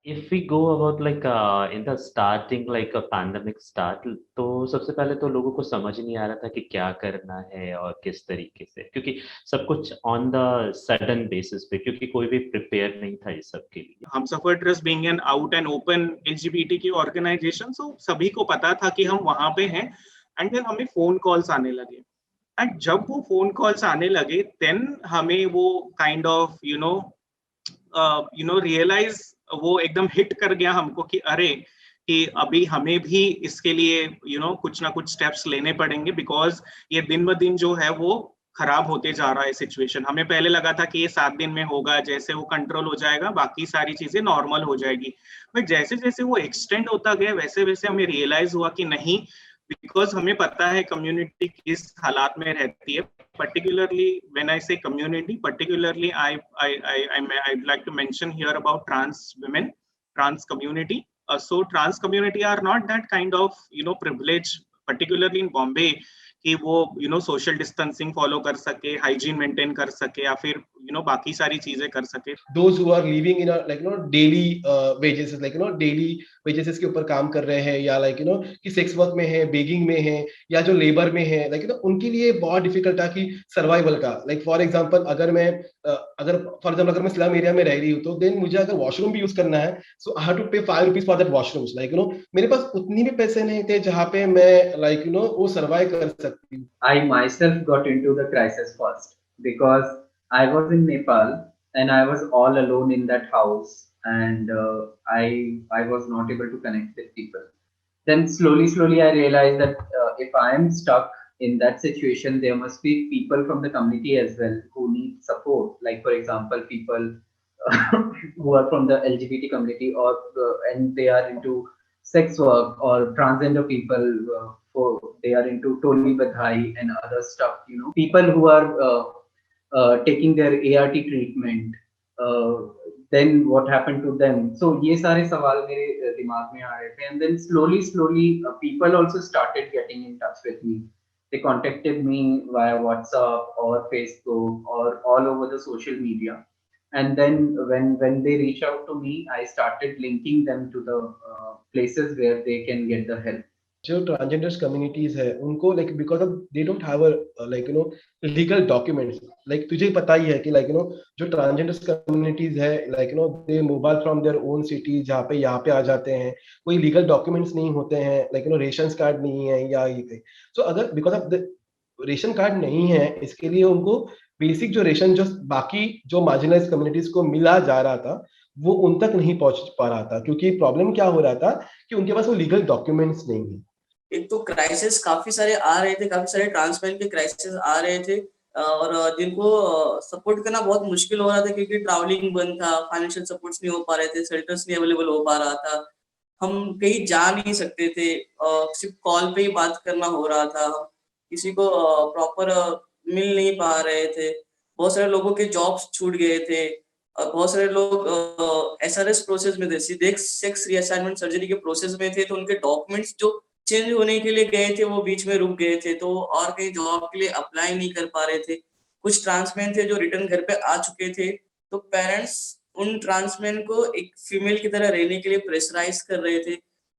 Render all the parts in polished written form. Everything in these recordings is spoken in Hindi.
If we go about like in the starting like a pandemic start, तो सबसे पहले तो लोगों को समझ नहीं आ रहा था कि क्या करना है और किस तरीके से, क्योंकि सब कुछ ऑन द सडन बेसिस पे, क्योंकि कोई भी प्रिपेयर नहीं था इस सब के लिए। Humsafar trust being an out and open LGBT की ऑर्गेनाइजेशन, सो सभी को पता था कि हम वहां पे हैं। एंड देन हमें फोन कॉल्स आने लगे, एंड जब वो फोन कॉल्स आने लगे देन हमें वो काइंड ऑफ रियलाइज, वो एकदम हिट कर गया हमको कि अरे, कि अभी हमें भी इसके लिए कुछ ना कुछ स्टेप्स लेने पड़ेंगे, बिकॉज ये दिन ब दिन जो है वो खराब होते जा रहा है सिचुएशन। हमें पहले लगा था कि ये 7 दिन में होगा, जैसे वो कंट्रोल हो जाएगा बाकी सारी चीजें नॉर्मल हो जाएगी, बट जैसे जैसे वो एक्सटेंड होता गया वैसे वैसे हमें रियलाइज हुआ कि नहीं, बिकॉज हमें पता है कम्युनिटी किस हालात में रहती है। particularly when I say community, particularly I'd like to mention here about trans women, trans community. So trans community are not that kind of privilege, particularly in Bombay, कि वो सोशल डिस्टेंसिंग फॉलो कर सके, हाइजीन मेंटेन कर सके, या फिर बाकी सारी चीजें कर सके। Those who are living in a daily wages, daily wages के ऊपर काम कर रहे हैं, या कि सेक्स वर्क में है, बेगिंग में है, या जो लेबर में है, उनके लिए बहुत डिफिकल्ट था कि सर्वाइवल का। फॉर एग्जांपल अगर मैं स्लम एरिया में रह रही हूँ, तो देन मुझे अगर वॉशरूम भी यूज करना है, सो आई हैव टू पे 5 रुपीज फॉर दैट वॉशरूम्स। मेरे पास उतनी भी पैसे नहीं थे जहाँ पे मैं वो सर्वाइव कर सकती हूँ। I myself got into the crisis first because I was in Nepal and I was all alone in that house, and I was not able to connect with people. Then slowly I realized that if I am stuck in that situation, there must be people from the community as well who need support. Like for example, people who are from the LGBT community, or and they are into sex work, or transgender people, they are into Toli Badhai and other stuff. People who are taking their ART treatment. Then what happened to them? So ये सारे सवाल मेरे दिमाग में आ रहे थे, and then slowly people also started getting in touch with me. They contacted me via WhatsApp or Facebook or all over the social media. And then when they reach out to me, I started linking them to the places where they can get the help. जो ट्रांसजेंडर्स कम्युनिटीज है उनको because of they don't have legal documents. तुझे पता ही है कि जो ट्रांसजेंडर्स कम्युनिटीज है they mobile from their own city, जहाँ पे यहाँ पे आ जाते हैं, कोई लीगल डॉक्यूमेंट्स नहीं होते हैं, रेशन कार्ड नहीं है या ये। सो अगर बिकॉज ऑफ रेशन कार्ड नहीं है, इसके लिए उनको बेसिक जो रेशन जो बाकी जो मार्जिनलाइज कम्युनिटीज को मिला जा रहा था, वो उन तक नहीं पहुंच पा रहा था, क्योंकि प्रॉब्लम क्या हो रहा था कि उनके पास वो लीगल डॉक्यूमेंट्स नहीं है। एक तो क्राइसिस काफी सारे आ रहे थे, काफी सारे ट्रांसमेन के क्राइसिस आ रहे थे, और जिनको सपोर्ट करना बहुत मुश्किल हो रहा था, क्योंकि ट्रैवलिंग बंद था, फाइनेंशियल सपोर्ट्स नहीं हो पा रहे थे, शेल्टर्स नहीं अवेलेबल हो पा रहा था, हम कहीं जा नहीं सकते थे, सिर्फ कॉल पे ही बात करना हो रहा था, किसी को प्रॉपर मिल नहीं पा रहे थे, बहुत सारे लोगों के जॉब्स छूट गए थे, और बहुत सारे लोग SRS प्रोसेस में थे, सीधे सेक्स रीअसाइनमेंट सर्जरी के प्रोसेस में थे, तो उनके डॉक्यूमेंट्स जो चेंज होने के लिए गए थे वो बीच में रुक गए थे, तो और कहीं जॉब के लिए अप्लाई नहीं कर पा रहे थे। कुछ ट्रांसमैन थे जो रिटर्न घर पे आ चुके थे, तो पेरेंट्स उन ट्रांसमैन को एक फीमेल की तरह रहने के लिए प्रेशराइज कर रहे थे।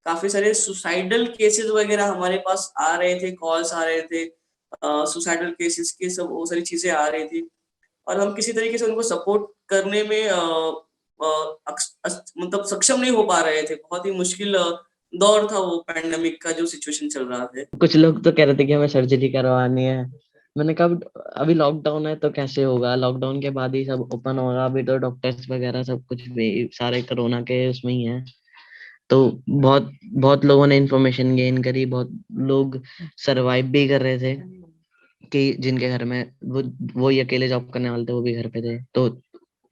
काफी सारे सुसाइडल केसेस वगैरह हमारे पास आ रहे थे, कॉल्स आ रहे थे, सुसाइडल केसेस की सब वो सारी चीजें आ रही थी, और हम किसी तरीके से उनको सपोर्ट करने में मतलब सक्षम नहीं हो पा रहे थे। बहुत ही मुश्किल दौर था वो पैंडेमिक का, जो सिचुएशन चल रहा है। कुछ लोग तो कह रहे थे कि हमें सर्जरी करवानी है। मैंने कहा अभी लॉकडाउन है तो कैसे होगा, लॉकडाउन के बाद ही सब ओपन होगा, अभी तो डॉक्टर्स वगैरह सब कुछ भी सारे कोरोना के उसमें ही है। तो बहुत बहुत लोगों ने इंफॉर्मेशन गेन करी, बहुत लोग सरवाइव भी कर रहे थे, कि जिनके घर में वो ही अकेले जॉब करने वाले थे, वो भी घर पे थे, तो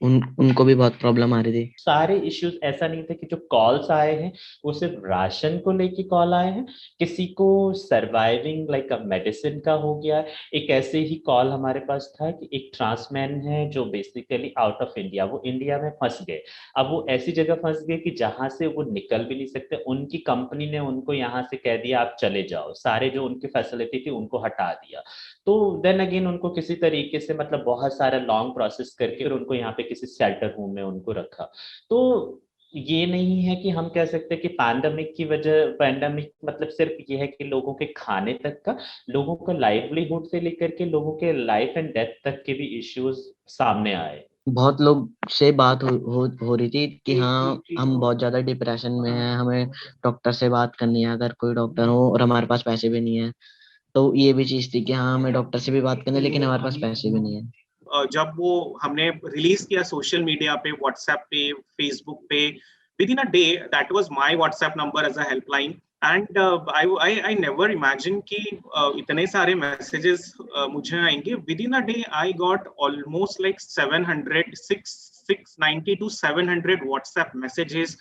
उनको भी बहुत प्रॉब्लम आ रही थी। सारे इश्यूज ऐसा नहीं थे कि जो कॉल्स आए हैं वो सिर्फ राशन को लेके कॉल आए हैं, किसी को सर्वाइविंग लाइक अ मेडिसिन का हो गया। एक ऐसे ही कॉल हमारे पास था कि एक ट्रांसमैन है जो बेसिकली आउट ऑफ इंडिया, वो इंडिया में फंस गए। अब वो ऐसी जगह फंस गए कि जहां से वो निकल भी नहीं सकते, उनकी कंपनी ने उनको यहाँ से कह दिया आप चले जाओ, सारे जो उनकी फैसिलिटी थी उनको हटा दिया। तो देन अगेन उनको किसी तरीके से मतलब बहुत सारा लॉन्ग प्रोसेस करके फिर उनको यहाँ पे किसी शेल्टर होम में उनको रखा। तो ये नहीं है कि हम कह सकते कि पैंडेमिक मतलब सिर्फ ये है कि लोगों के खाने तक का, लोगों का लाइवलीहुड से लेकर के लोगों के लाइफ एंड डेथ तक के भी इश्यूज सामने आए। बहुत लोग से बात हो रही थी कि हाँ हम बहुत ज्यादा डिप्रेशन में हैं, हमें डॉक्टर से बात करनी है, अगर कोई डॉक्टर हो, और हमारे पास पैसे भी नहीं है। तो ये भी चीज थी कि हाँ हमें डॉक्टर से भी बात करनी है लेकिन हमारे पास पैसे भी नहीं है। जब वो हमने रिलीज किया सोशल मीडिया पे, व्हाट्सएप पे, फेसबुक पे, within a day that was my WhatsApp number as a helpline, and I never imagine कि इतने सारे मैसेजेस मुझे आएंगे। Within a day I got almost like 690 to 700 WhatsApp messages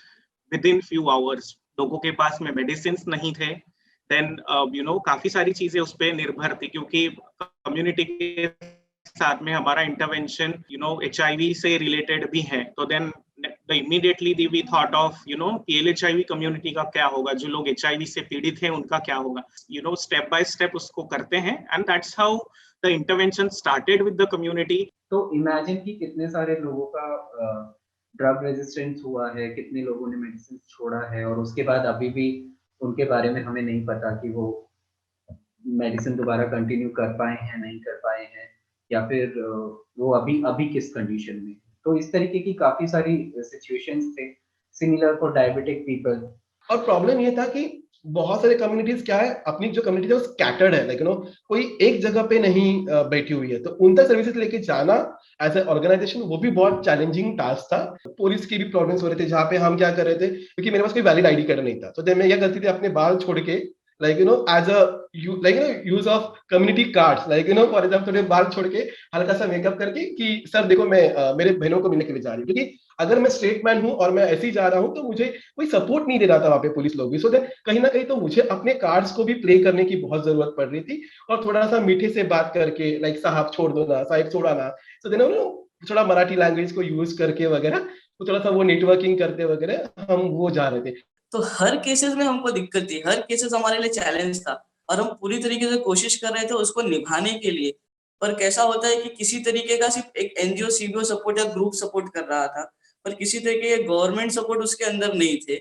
within few hours. लोगों के पास में मेडिसिन नहीं थे, देन काफी सारी चीजें उस पर निर्भर थी, क्योंकि कम्युनिटी के साथ में हमारा इंटरवेंशन HIV से रिलेटेड भी है। तो then immediately we thought of PLHIV community का क्या होगा, जो लोग HIV से पीड़ित हैं उनका क्या होगा। स्टेप बाय स्टेप उसको करते हैं, and that's how the intervention started with the community. तो इमेजिन कि कितने सारे लोगों का ड्रग रेजिस्टेंस हुआ है, कितने लोगों ने मेडिसिन छोड़ा है, और उसके बाद अभी भी उनके बारे में हमें नहीं पता कि वो मेडिसिन दोबारा कंटिन्यू कर पाए हैं, नहीं कर पाए हैं, या फिर वो अभी किस कंडीशन में। तो इस तरीके की काफी सारी सिचुएशंस थे सिमिलर फॉर डायबिटिक पीपल। और प्रॉब्लम ये था कि बहुत सारे कम्युनिटीज क्या है, अपनी जो कम्युनिटी है वो स्कैटर्ड है, लाइक कोई एक जगह पे नहीं बैठी हुई है, तो उन तक सर्विसेज लेके जाना एज ए ऑर्गेनाइजेशन वो भी बहुत चैलेंजिंग टास्क था। पुलिस की भी प्रॉब्लम्स हो रहे थे, जहाँ पे हम क्या कर रहे थे, क्योंकि मेरे पास कोई वैलिड ID कार्ड नहीं था, तो जब मैं क्या करती थी अपने बाल छोड़ के as a use of community cards, for example थोड़े बाल छोड़ के हल्का सा मेकअप करके कि सर देखो मैं मेरे बहनों को मिलने के लिए जा रही हूँ, क्योंकि अगर मैं स्ट्रेट मैन हूं और मैं ऐसे ही जा रहा हूं तो मुझे कोई सपोर्ट नहीं दे रहा था वहां पे पुलिस लोग भी। सो कहीं ना कहीं तो मुझे अपने कार्ड्स को भी प्ले करने की बहुत जरूरत पड़ रही थी, और थोड़ा सा मीठे से बात करके लाइक साहब छोड़ दो ना, साहिब छोड़ा ना, तो थोड़ा मराठी लैंग्वेज को यूज करके वगैरह, तो थोड़ा सा वो नेटवर्किंग करते वगैरह हम वो जा रहे थे। तो हर केसेस में हमको दिक्कत थी, हर केसेस हमारे लिए चैलेंज था, और हम पूरी तरीके से कोशिश कर रहे थे उसको निभाने के लिए। पर कैसा होता है कि किसी तरीके का सिर्फ एक NGO CBO सपोर्ट या ग्रुप सपोर्ट कर रहा था, पर किसी तरीके के गवर्नमेंट सपोर्ट उसके अंदर नहीं थे।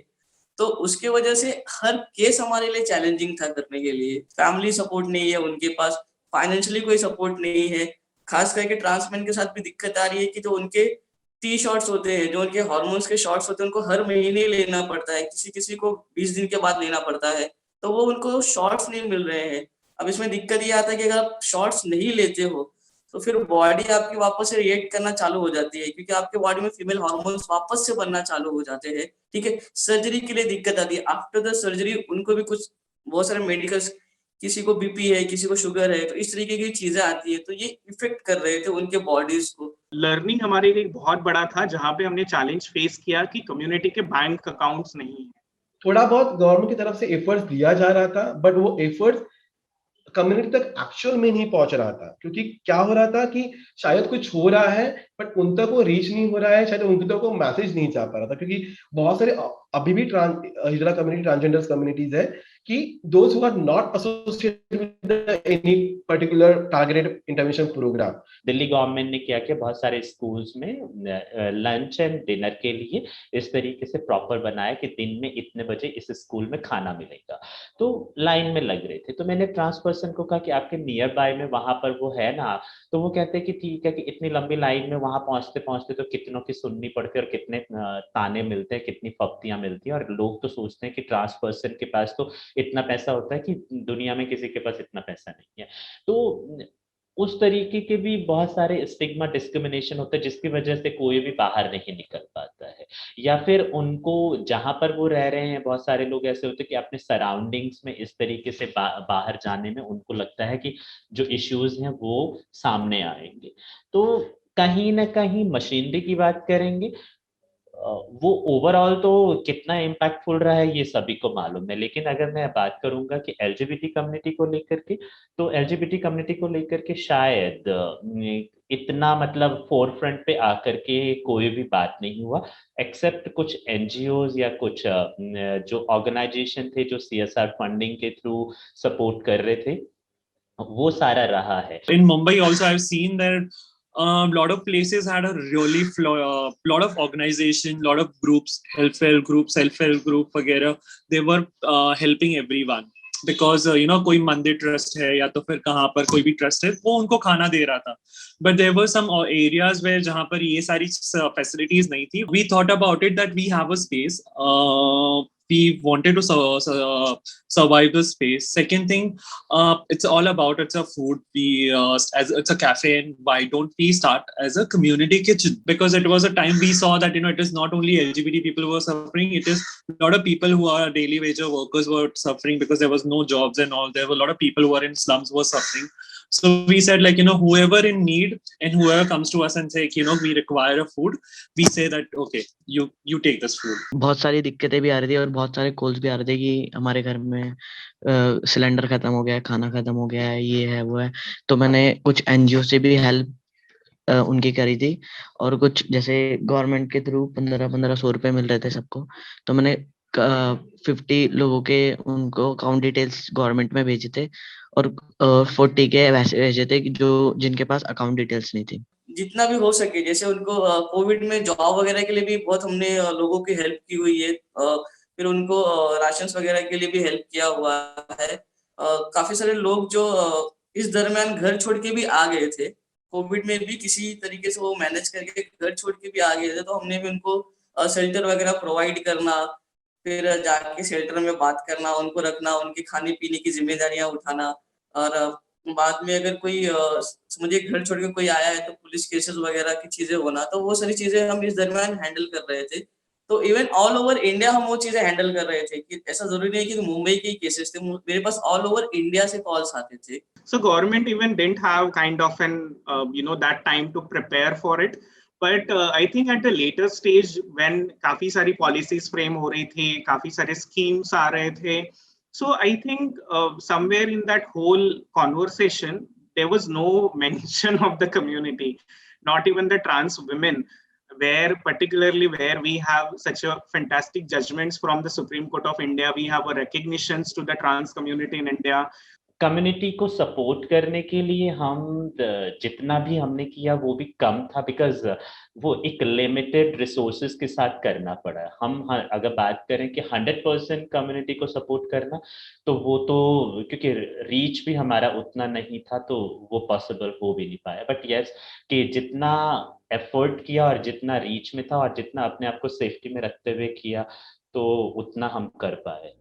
तो उसके वजह से हर केस हमारे लिए चैलेंजिंग था करने के लिए। फैमिली सपोर्ट नहीं है उनके पास, फाइनेंशियली कोई सपोर्ट नहीं है। खास करके ट्रांसमैन के साथ भी दिक्कत आ रही है कि जो उनके T शॉट्स होते हैं, जो उनके हार्मोन्स के शॉट्स होते हैं, उनको हर महीने लेना पड़ता है, किसी किसी को 20 दिन के बाद लेना पड़ता है, तो वो उनको शॉट्स नहीं मिल रहे हैं। अब इसमें दिक्कत ये आता है कि अगर आप शॉट्स नहीं लेते हो तो फिर बॉडी आपकी वापस से रिएक्ट करना चालू हो जाती है, क्योंकि आपके बॉडी में फीमेल हार्मोन्स वापस से बनना चालू हो जाते हैं। ठीक है, सर्जरी के लिए दिक्कत आती है, आफ्टर द सर्जरी उनको भी कुछ बहुत सारे मेडिकल्स, किसी को BP है, किसी को शुगर है, तो इस तरीके की चीजें आती है, तो ये इफेक्ट कर रहे थे उनके बॉडीज को। लर्निंग हमारे लिए बहुत बड़ा था, जहाँ पे हमने चैलेंज फेस किया कि कम्युनिटी के बैंक अकाउंट्स नहीं है। थोड़ा बहुत गवर्नमेंट की तरफ से एफर्ट्स दिया जा रहा था, बट वो एफर्ट्स कम्युनिटी तक एक्चुअल में नहीं पहुंच रहा था, क्योंकि क्या हो रहा था कि शायद कुछ हो रहा है बट उन तक वो रीच नहीं हो रहा है, शायद उन तक वो मैसेज नहीं जा पा रहा था, क्योंकि बहुत सारे अभी भी हिजड़ा कम्युनिटी, ट्रांसजेंडर्स कम्युनिटीज है कि those who are not associated with any particular targeted intervention program. Delhi government ने क्या किया, बहुत सारे स्कूल्स में लंच एंड डिनर के लिए इस तरीके से प्रॉपर बनाया कि दिन में इतने बजे इस स्कूल में खाना मिलेगा, तो लाइन में लग रहे थे। तो मैंने ट्रांस पर्सन को कहा कि आपके नियर बाय में वहां पर वो है ना, तो वो कहते हैं कि ठीक है, कि इतनी लंबी लाइन में वहां पहुंचते पहुंचते तो कितनों की सुननी पड़ती है और कितने ताने मिलते हैं, कितनी फप्तियां मिलती हैं, और लोग तो सोचते हैं कि ट्रांस पर्सन के पास तो इतना पैसा होता है कि दुनिया में किसी के पास इतना पैसा नहीं है। तो उस तरीके के भी बहुत सारे स्टिग्मा, डिस्क्रिमिनेशन होता है, जिसकी वजह से कोई भी बाहर नहीं निकल पाता है, या फिर उनको जहां पर वो रह रहे हैं, बहुत सारे लोग ऐसे होते हैं कि अपने सराउंडिंग्स में इस तरीके से बाहर जाने में उनको लगता है कि जो इश्यूज हैं वो सामने आएंगे। तो कहीं ना कहीं मशीनरी की बात करेंगे, वो ओवरऑल तो कितना इम्पैक्टफुल रहा है ये सभी को मालूम है, लेकिन अगर मैं बात करूंगा कि LGBT कम्युनिटी को लेकर के, तो LGBT कम्युनिटी को लेकर के शायद इतना मतलब फोरफ्रंट पे आकर के कोई भी बात नहीं हुआ, एक्सेप्ट कुछ NGOs या कुछ जो ऑर्गेनाइजेशन थे जो CSR फंडिंग के थ्रू सपोर्ट कर रहे थे, वो सारा रहा है। In Mumbai also I've seen that lot of places had a really lot of organization, lot of groups, self-help group वगैरह, they were helping everyone because कोई मंदिर ट्रस्ट है या तो फिर कहाँ पर कोई भी ट्रस्ट है वो उनको खाना दे रहा था, but there were some areas where जहाँ पर ये सारी facilities नहीं थी. We thought about it that we have a space, we wanted to survive the space. Second thing, it's all about it's a food. We as it's a cafe, and why don't we start as a community kitchen? Because it was a time we saw that it is not only LGBT people who were suffering. It is a lot of people who are daily wage workers were suffering because there was no jobs and all. There were a lot of people who are in slums who were suffering. So we said whoever in need and whoever comes to us and say we require a food, we say that okay, you take this food. बहुत सारी दिक्कतें भी आ रही थी और बहुत सारे कॉल्स भी आ रहे थे कि हमारे घर में सिलेंडर खत्म हो गया है, खाना खत्म हो गया है, ये है वो है. तो मैंने कुछ एनजीओ से भी हेल्प उनकी करी थी और कुछ जैसे गवर्नमेंट के थ्रू 1500 रुपए मिल रहे थे सबको, तो मैंने 50 लोगों के उनको अकाउंट डिटेल्स गवर्नमेंट में भेजे थे और 40 के वैसे भेजे थे जो जिनके पास अकाउंट डिटेल्स नहीं थी. जितना भी हो सके, जैसे उनको कोविड में जॉब वगैरह के लिए भी बहुत हमने लोगों की हेल्प की हुई है, फिर उनको राशन वगैरह के लिए भी हेल्प किया हुआ है. काफी सारे लोग जो इस दरमियान घर छोड़ के भी आ गए थे, कोविड में भी किसी तरीके से वो मैनेज करके घर छोड़ के भी आ गए थे, तो हमने भी उनको शेल्टर वगैरह प्रोवाइड करना, फिर जाके शेल्टर में बात करना, उनको रखना, उनके खाने पीने की जिम्मेदारियां उठाना, और बाद में अगर कोई समझिए घर छोड़ के कोई आया है तो पुलिस केसेस वगैरह की चीजें होना, तो वो सारी चीजें हम इस दरमियान हैंडल कर रहे थे. तो इवन ऑल ओवर इंडिया हम वो चीजें हैंडल कर रहे थे कि ऐसा जरूरी नहीं कि मुंबई के केसेस थे, मेरे पास ऑल ओवर इंडिया से कॉल्स आते थे. So government even didn't have kind of an that time to prepare for it. But I think at the later stage when काफी सारी policies frame हो रही थी, काफी सारे schemes आ रहे थे, so I think somewhere in that whole conversation there was no mention of the community, not even the trans women, where particularly where we have such a fantastic judgments from the Supreme Court of India, we have a recognitions to the trans community in India. Community को सपोर्ट करने के लिए हम जितना भी हमने किया वो भी कम था, बिकॉज वो एक लिमिटेड रिसोर्सेज के साथ करना पड़ा. हम अगर बात करें कि 100% कम्युनिटी को सपोर्ट करना, तो वो तो क्योंकि रीच भी हमारा उतना नहीं था तो वो पॉसिबल हो भी नहीं पाया. बट यस कि जितना एफर्ट किया और जितना रीच में था और जितना अपने आप को सेफ्टी में रखते हुए किया, तो उतना हम कर पाए.